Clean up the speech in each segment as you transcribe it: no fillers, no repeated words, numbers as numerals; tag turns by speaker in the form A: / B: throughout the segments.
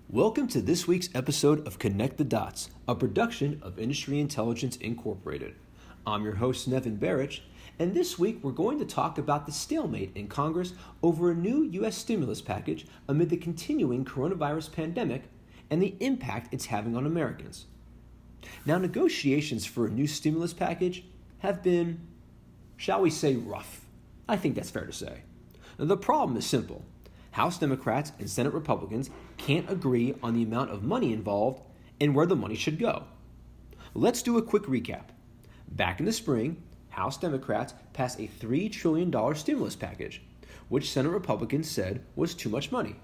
A: Welcome to this week's episode of Connect the Dots, a production of Industry Intelligence Incorporated. I'm your host, Nevin Barich, and this week we're going to talk about the stalemate in Congress over a new U.S. stimulus package amid the continuing coronavirus pandemic and the impact it's having on Americans. Now, negotiations for a new stimulus package have been, shall we say, rough. I think that's fair to say. The problem is simple. House Democrats and Senate Republicans can't agree on the amount of money involved and where the money should go. Let's do a quick recap. Back in the spring, House Democrats passed a $3 trillion stimulus package, which Senate Republicans said was too much money.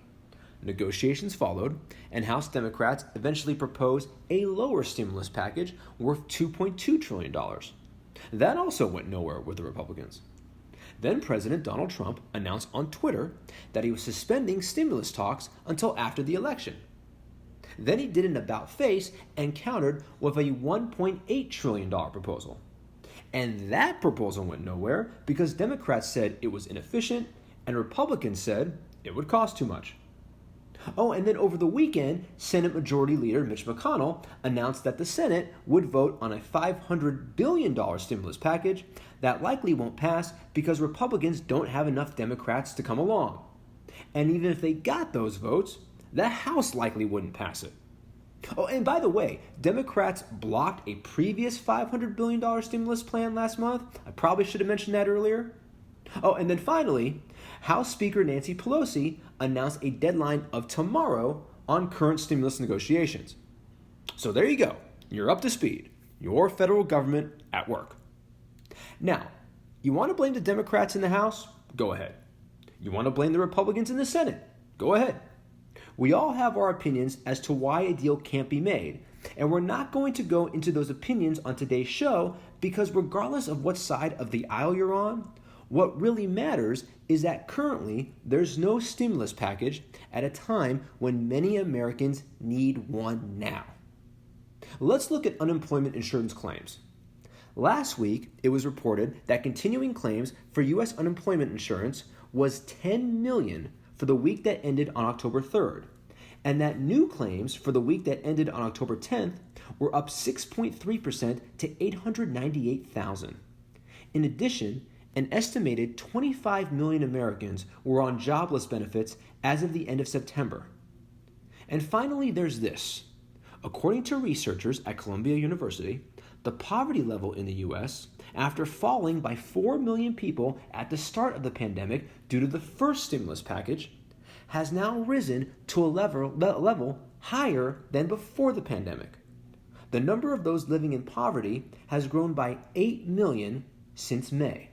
A: Negotiations followed, and House Democrats eventually proposed a lower stimulus package worth $2.2 trillion. That also went nowhere with the Republicans. Then President Donald Trump announced on Twitter that he was suspending stimulus talks until after the election. Then he did an about-face and countered with a $1.8 trillion proposal. And that proposal went nowhere because Democrats said it was inefficient and Republicans said it would cost too much. Oh, and then over the weekend, Senate Majority Leader Mitch McConnell announced that the Senate would vote on a $500 billion stimulus package that likely won't pass because Republicans don't have enough Democrats to come along. And even if they got those votes, the House likely wouldn't pass it. Oh, and by the way, Democrats blocked a previous $500 billion stimulus plan last month. I probably should have mentioned that earlier. Oh, and then finally, House Speaker Nancy Pelosi announced a deadline of tomorrow on current stimulus negotiations. So there you go. You're up to speed. Your federal government at work. Now, you want to blame the Democrats in the House? Go ahead. You want to blame the Republicans in the Senate? Go ahead. We all have our opinions as to why a deal can't be made, and we're not going to go into those opinions on today's show because regardless of what side of the aisle you're on, what really matters is that currently there's no stimulus package at a time when many Americans need one now. Let's look at unemployment insurance claims. Last week, it was reported that continuing claims for U.S. unemployment insurance was 10 million for the week that ended on October 3rd, and that new claims for the week that ended on October 10th were up 6.3% to 898,000. In addition, an estimated 25 million Americans were on jobless benefits as of the end of September. And finally, there's this. According to researchers at Columbia University, the poverty level in the U.S., after falling by 4 million people at the start of the pandemic due to the first stimulus package, has now risen to a level higher than before the pandemic. The number of those living in poverty has grown by 8 million since May.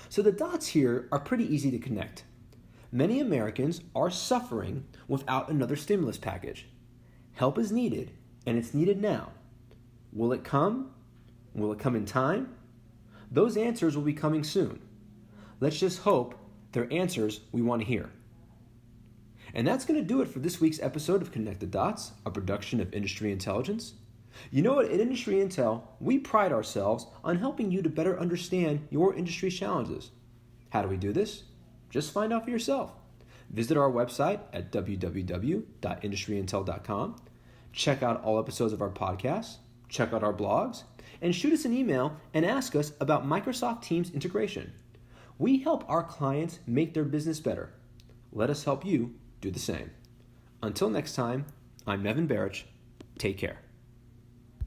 A: So the dots here are pretty easy to connect. Many Americans are suffering without another stimulus package. Help is needed, and it's needed now. Will it come? Will it come in time? Those answers will be coming soon. Let's just hope they're answers we want to hear. And that's going to do it for this week's episode of Connect the Dots, a production of Industry Intelligence. You know what, at Industry Intel, we pride ourselves on helping you to better understand your industry's challenges. How do we do this? Just find out for yourself. Visit our website at www.industryintel.com. Check out all episodes of our podcast. Check out our blogs. And shoot us an email and ask us about Microsoft Teams integration. We help our clients make their business better. Let us help you do the same. Until next time, I'm Nevin Barich. Take care.